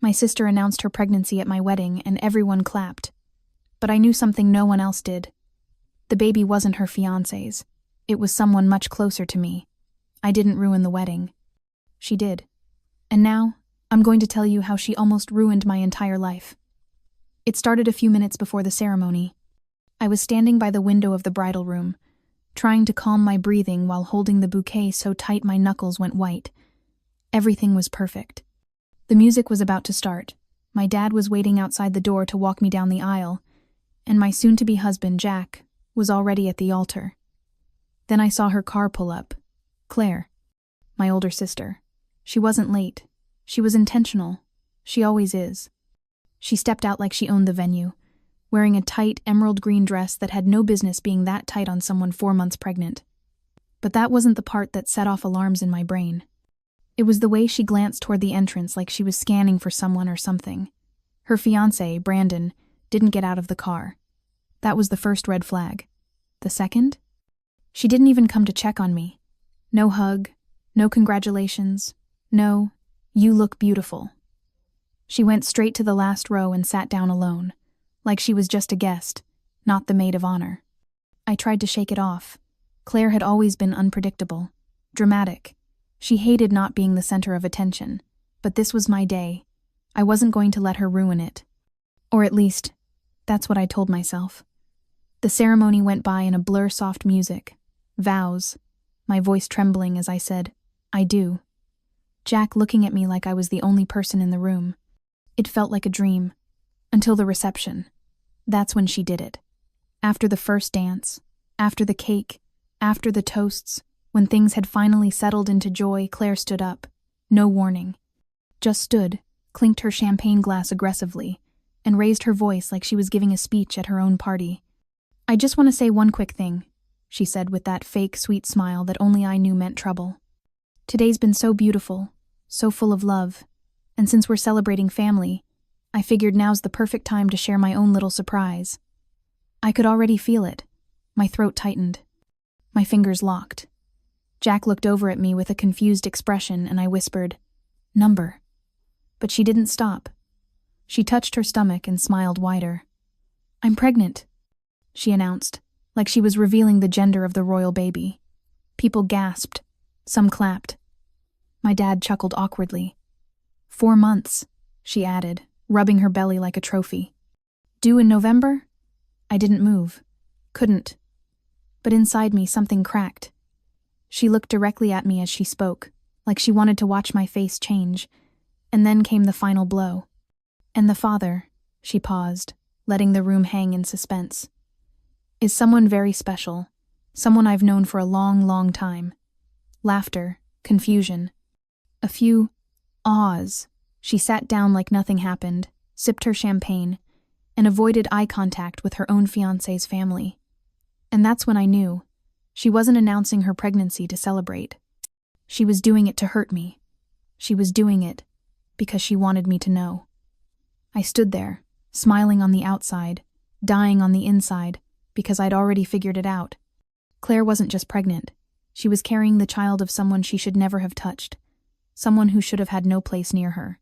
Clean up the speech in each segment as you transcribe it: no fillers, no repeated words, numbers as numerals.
My sister announced her pregnancy at my wedding, and everyone clapped. But I knew something no one else did. The baby wasn't her fiancé's. It was someone much closer to me. I didn't ruin the wedding. She did. And now, I'm going to tell you how she almost ruined my entire life. It started a few minutes before the ceremony. I was standing by the window of the bridal room, trying to calm my breathing while holding the bouquet so tight my knuckles went white. Everything was perfect. The music was about to start. My dad was waiting outside the door to walk me down the aisle, and my soon-to-be husband, Jack, was already at the altar. Then I saw her car pull up. Claire, my older sister. She wasn't late. She was intentional. She always is. She stepped out like she owned the venue, wearing a tight emerald green dress that had no business being that tight on someone 4 months pregnant. But that wasn't the part that set off alarms in my brain. It was the way she glanced toward the entrance like she was scanning for someone or something. Her fiancé, Brandon, didn't get out of the car. That was the first red flag. The second? She didn't even come to check on me. No hug, no congratulations, no, "You look beautiful." She went straight to the last row and sat down alone, like she was just a guest, not the maid of honor. I tried to shake it off. Claire had always been unpredictable, dramatic. She hated not being the center of attention, but this was my day. I wasn't going to let her ruin it. Or at least, that's what I told myself. The ceremony went by in a blur soft music. Vows. My voice trembling as I said, "I do." Jack looking at me like I was the only person in the room. It felt like a dream. Until the reception. That's when she did it. After the first dance, after the cake, after the toasts, when things had finally settled into joy, Claire stood up. No warning. Just stood, clinked her champagne glass aggressively, and raised her voice like she was giving a speech at her own party. "I just want to say one quick thing," she said with that fake, sweet smile that only I knew meant trouble. "Today's been so beautiful, so full of love, and since we're celebrating family, I figured now's the perfect time to share my own little surprise." I could already feel it. My throat tightened. My fingers locked. Jack looked over at me with a confused expression, and I whispered, "Number." But she didn't stop. She touched her stomach and smiled wider. "I'm pregnant," she announced, like she was revealing the gender of the royal baby. People gasped. Some clapped. My dad chuckled awkwardly. 4 months, she added, rubbing her belly like a trophy. "Due in November?" I didn't move. Couldn't. But inside me something cracked. She looked directly at me as she spoke, like she wanted to watch my face change, and then came the final blow. "And the father," she paused, letting the room hang in suspense, "is someone very special, someone I've known for a long, long time." Laughter, confusion. A few ahs. She sat down like nothing happened, sipped her champagne, and avoided eye contact with her own fiancé's family. And that's when I knew. She wasn't announcing her pregnancy to celebrate. She was doing it to hurt me. She was doing it because she wanted me to know. I stood there, smiling on the outside, dying on the inside, because I'd already figured it out. Claire wasn't just pregnant. She was carrying the child of someone she should never have touched. Someone who should have had no place near her.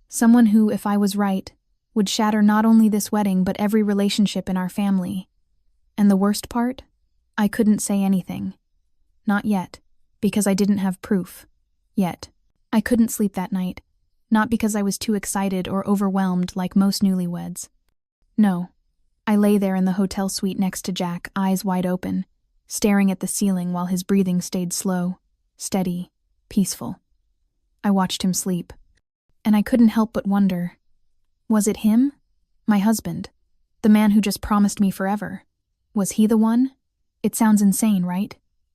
Someone who, if I was right, would shatter not only this wedding but every relationship in our family. And the worst part? I couldn't say anything. Not yet, because I didn't have proof. Yet. I couldn't sleep that night. Not because I was too excited or overwhelmed like most newlyweds. No. I lay there in the hotel suite next to Jack, eyes wide open, staring at the ceiling while his breathing stayed slow, steady, peaceful. I watched him sleep. And I couldn't help but wonder, was it him? My husband? The man who just promised me forever? Was he the one? It sounds insane, right?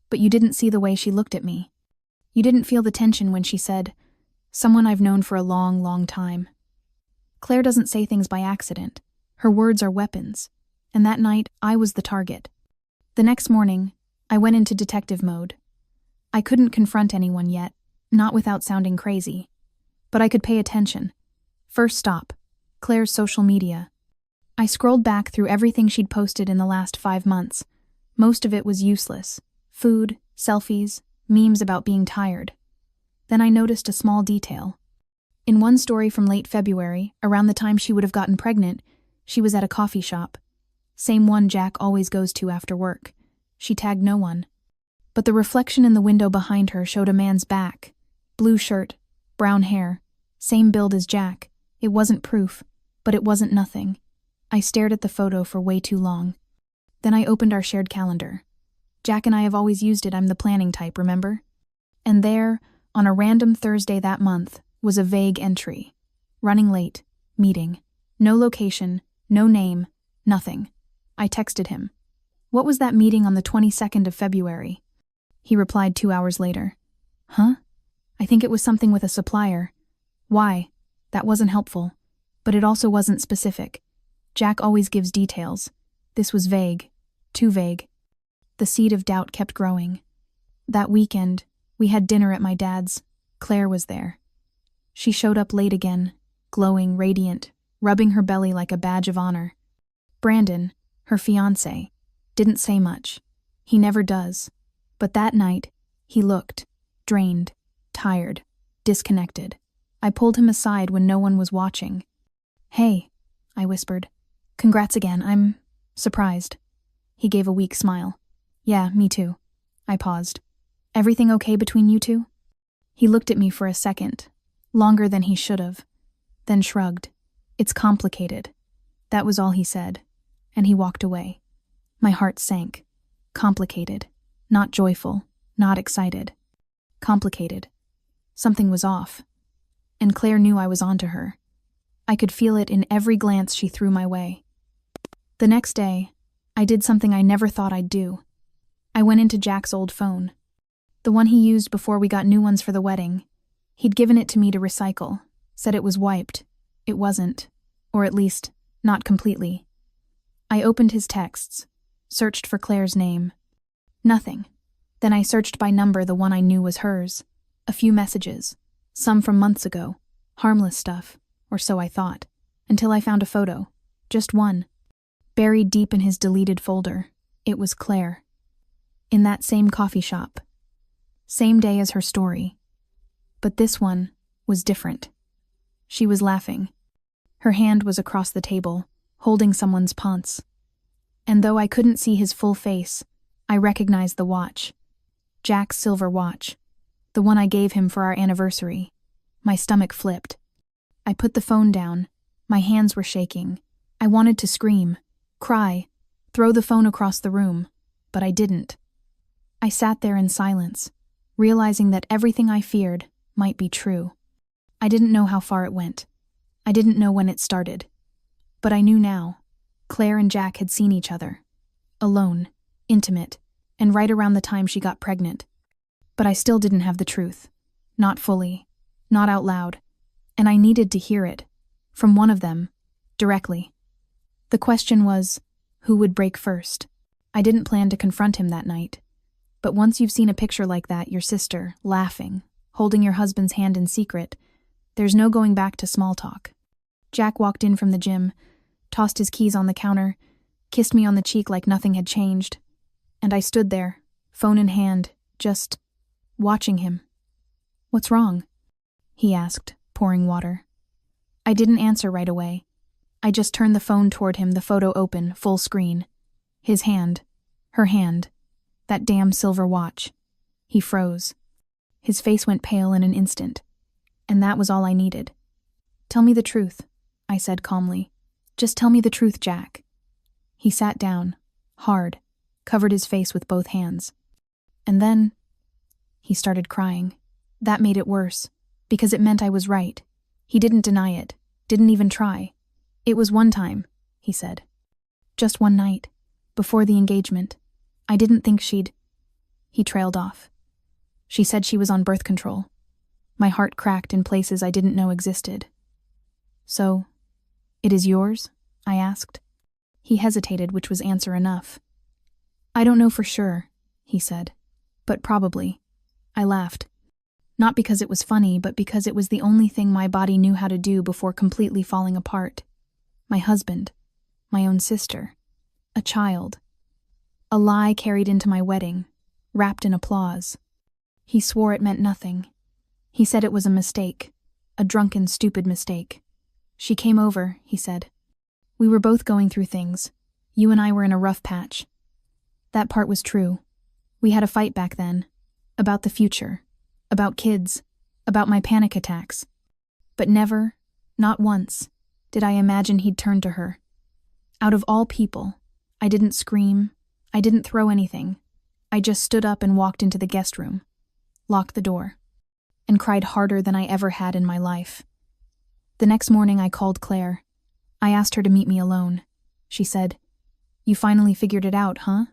But you didn't see the way she looked at me. You didn't feel the tension when she said, "Someone I've known for a long, long time." Claire doesn't say things by accident. Her words are weapons. And that night, I was the target. The next morning, I went into detective mode. I couldn't confront anyone yet, not without sounding crazy. But I could pay attention. First stop, Claire's social media. I scrolled back through everything she'd posted in the last 5 months. Most of it was useless. Food, selfies, memes about being tired. Then I noticed a small detail. In one story from late February, around the time she would have gotten pregnant, she was at a coffee shop. Same one Jack always goes to after work. She tagged no one. But the reflection in the window behind her showed a man's back. Blue shirt, brown hair, same build as Jack. It wasn't proof, but it wasn't nothing. I stared at the photo for way too long. Then I opened our shared calendar. Jack and I have always used it, I'm the planning type, remember? And there, on a random Thursday that month, was a vague entry. Running late, meeting. No location, no name, nothing. I texted him. What was that meeting on the 22nd of February? He replied 2 hours later. Huh? I think it was something with a supplier. Why? That wasn't helpful. But it also wasn't specific. Jack always gives details. This was vague. Too vague. The seed of doubt kept growing. That weekend, we had dinner at my dad's. Claire was there. She showed up late again, glowing, radiant, rubbing her belly like a badge of honor. Brandon, her fiancé, didn't say much. He never does. But that night, he looked drained, tired, disconnected. I pulled him aside when no one was watching. Hey, I whispered. Congrats again, I'm surprised. He gave a weak smile. Yeah, me too. I paused. Everything okay between you two? He looked at me for a second, longer than he should have, then shrugged. It's complicated. That was all he said, and he walked away. My heart sank. Complicated. Not joyful, not excited. Complicated. Something was off. And Claire knew I was onto her. I could feel it in every glance she threw my way. The next day, I did something I never thought I'd do. I went into Jack's old phone. The one he used before we got new ones for the wedding. He'd given it to me to recycle, said it was wiped. It wasn't. Or at least, not completely. I opened his texts, searched for Claire's name. Nothing. Then I searched by number, the one I knew was hers. A few messages, some from months ago. Harmless stuff, or so I thought, until I found a photo. Just one. Buried deep in his deleted folder. It was Claire. In that same coffee shop. Same day as her story. But this one was different. She was laughing. Her hand was across the table, holding someone's ponce. And though I couldn't see his full face, I recognized the watch. Jack's silver watch. The one I gave him for our anniversary. My stomach flipped. I put the phone down. My hands were shaking. I wanted to scream, cry, throw the phone across the room, but I didn't. I sat there in silence, realizing that everything I feared might be true. I didn't know how far it went. I didn't know when it started. But I knew now. Claire and Jack had seen each other. Alone, intimate, and right around the time she got pregnant. But I still didn't have the truth. Not fully. Not out loud. And I needed to hear it. From one of them. Directly. The question was, who would break first? I didn't plan to confront him that night. But once you've seen a picture like that, your sister, laughing, holding your husband's hand in secret, there's no going back to small talk. Jack walked in from the gym, tossed his keys on the counter, kissed me on the cheek like nothing had changed. And I stood there, phone in hand, just watching him. What's wrong? He asked, pouring water. I didn't answer right away. I just turned the phone toward him, the photo open, full screen. His hand. Her hand. That damn silver watch. He froze. His face went pale in an instant. And that was all I needed. Tell me the truth, I said calmly. Just tell me the truth, Jack. He sat down, hard, covered his face with both hands. And then he started crying. That made it worse, because it meant I was right. He didn't deny it, didn't even try. It was one time, he said. Just one night, before the engagement. I didn't think she'd... He trailed off. She said she was on birth control. My heart cracked in places I didn't know existed. So, it is yours? I asked. He hesitated, which was answer enough. I don't know for sure, he said, but probably. I laughed. Not because it was funny, but because it was the only thing my body knew how to do before completely falling apart. My husband. My own sister. A child. A lie carried into my wedding, wrapped in applause. He swore it meant nothing. He said it was a mistake. A drunken, stupid mistake. She came over, he said. We were both going through things. You and I were in a rough patch. That part was true. We had a fight back then. About the future. About kids. About my panic attacks. But never, not once, did I imagine he'd turn to her. Out of all people, I didn't scream. I didn't throw anything. I just stood up and walked into the guest room, locked the door, and cried harder than I ever had in my life. The next morning I called Claire. I asked her to meet me alone. She said, "You finally figured it out, huh?"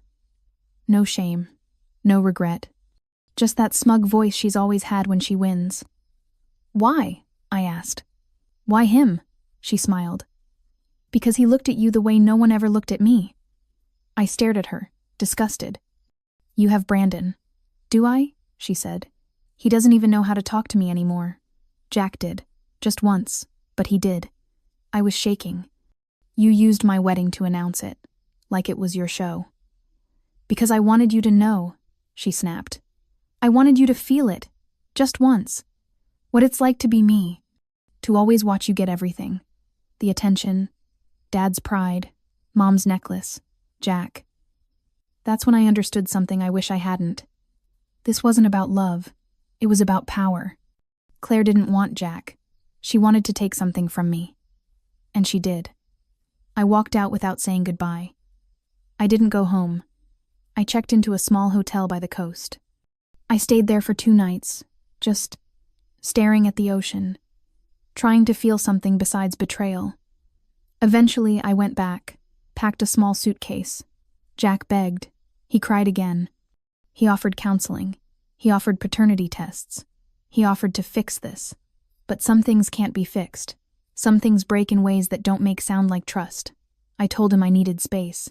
No shame, no regret. Just that smug voice she's always had when she wins. "Why?" I asked. "Why him?" She smiled. "Because he looked at you the way no one ever looked at me." I stared at her, disgusted. "You have Brandon." "Do I?" she said. "He doesn't even know how to talk to me anymore." Jack did. Just once, but he did. I was shaking. "You used my wedding to announce it, like it was your show." "Because I wanted you to know," she snapped. "I wanted you to feel it, just once. What it's like to be me. To always watch you get everything. The attention, Dad's pride, Mom's necklace, Jack." That's when I understood something I wish I hadn't. This wasn't about love. It was about power. Claire didn't want Jack. She wanted to take something from me. And she did. I walked out without saying goodbye. I didn't go home. I checked into a small hotel by the coast. I stayed there for 2 nights, just staring at the ocean, trying to feel something besides betrayal. Eventually, I went back, packed a small suitcase. Jack begged. He cried again. He offered counseling. He offered paternity tests. He offered to fix this. But some things can't be fixed. Some things break in ways that don't make sound like trust. I told him I needed space.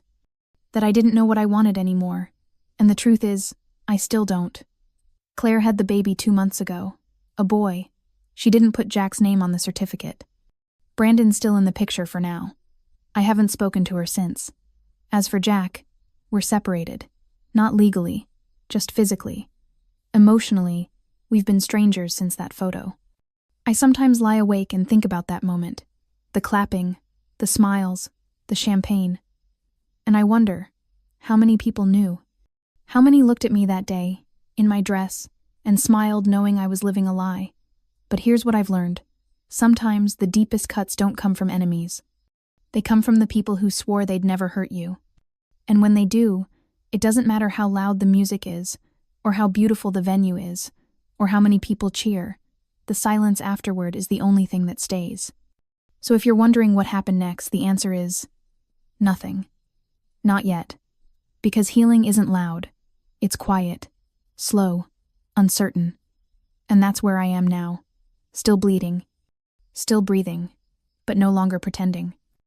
That I didn't know what I wanted anymore. And the truth is, I still don't. Claire had the baby 2 months ago. A boy. She didn't put Jack's name on the certificate. Brandon's still in the picture for now. I haven't spoken to her since. As for Jack, we're separated. Not legally, just physically. Emotionally, we've been strangers since that photo. I sometimes lie awake and think about that moment. The clapping, the smiles, the champagne. And I wonder, how many people knew? How many looked at me that day, in my dress, and smiled knowing I was living a lie? But here's what I've learned. Sometimes the deepest cuts don't come from enemies. They come from the people who swore they'd never hurt you. And when they do, it doesn't matter how loud the music is, or how beautiful the venue is, or how many people cheer. The silence afterward is the only thing that stays. So if you're wondering what happened next, the answer is nothing. Not yet. Because healing isn't loud. It's quiet, slow, uncertain. And that's where I am now. Still bleeding. Still breathing. But no longer pretending.